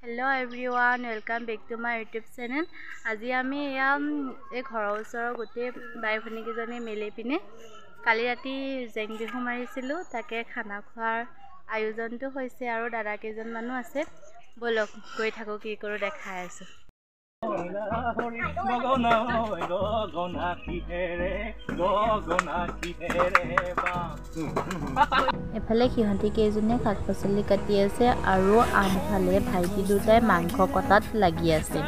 Hello everyone, welcome back to my YouTube channel. আজি আমি এই ঘৰৰ ওচৰৰ গোটেই বাই ভনী কেজনী মিলি পিনে কালি ৰাতি জেং বিহু মাৰিছিলো তাকে খানা খোৱাৰ আয়োজনটো হৈছে আৰু দাদা কেজন মানুহ আছে বলক গৈ থাকো কি কৰো দেখাই আছো এফালে সিহঁতি কেইজনে শাক পাচলি কাটি আছে আৰু আনফালে ভাইটি দুটাই মাংস কটাত লাগি আছে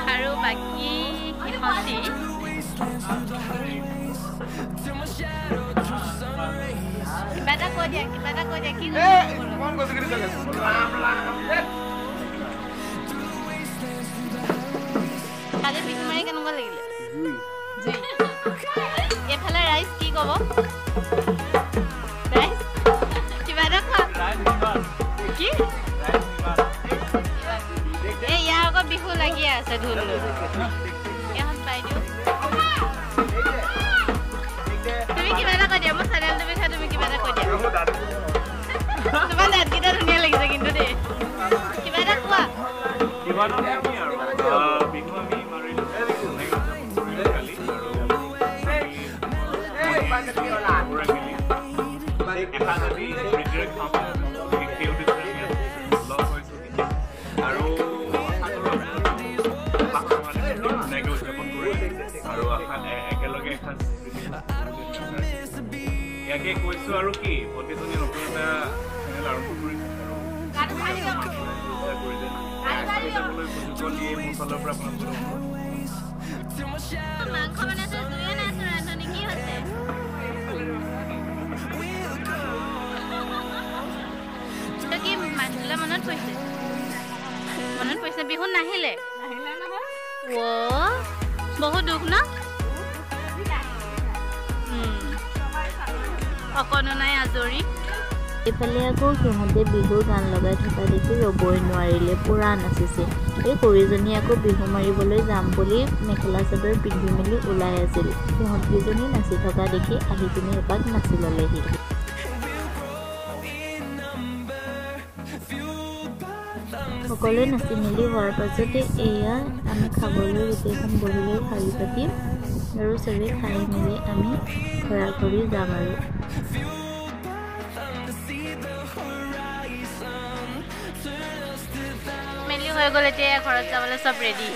আৰু বাকি সিহঁতি কিবা এটা কৈ দিয়া কি কালি বিহু মাৰি কেনেকুৱা লাগিলে এইফালে ৰাইজ কি ক'ব ৰাইজ কিবা এটা খোৱা কি ইয়াৰ আকৌ বিহু লাগি আছে ঢোল এখন পাই দিওঁ তুমি কিবা এটা কৈ দিয়া মোৰ চেনেলটো বিষয়ে তুমি কিবা এটা কৈ দিয়া তোমাৰ দাঁতকেইটা ধুনীয়া লাগিছে কিন্তু দেই কিবা এটা কোৱা ইয়াকে কৈছো আৰু কি প্ৰতিজনী নতুন এটা চেনেল আৰম্ভ কৰিছে মনত পৰিছে বিহু নাহিলে বহুত দুখ ন অকণো নাই আজৰি এইফালে আকৌ সিহঁতে বিহুৰ গান লগাই থকা দেখি ৰ'বই নোৱাৰিলে পুৰা নাচিছে এই কৰিজনী আকৌ বিহু মাৰিবলৈ যাম বুলি মেখেলা চাদৰ পিন্ধি মেলি ওলাই আছিল সিহঁতকেইজনী নাচি থকা দেখি আহি পিনে এপাক নাচি ল'লেহি সকলোৱে নাচি মেলি হোৱাৰ পাছতে এয়া আমি খাবলৈ গোটেইখন বহিলৈ শাৰী পাতিম আৰু চবেই খাই মেলি আমি ঘৰা ঘৰি যাম আৰু মেলি হৈ গ'ল এতিয়া ঘৰত যাবলৈ চব ৰেডি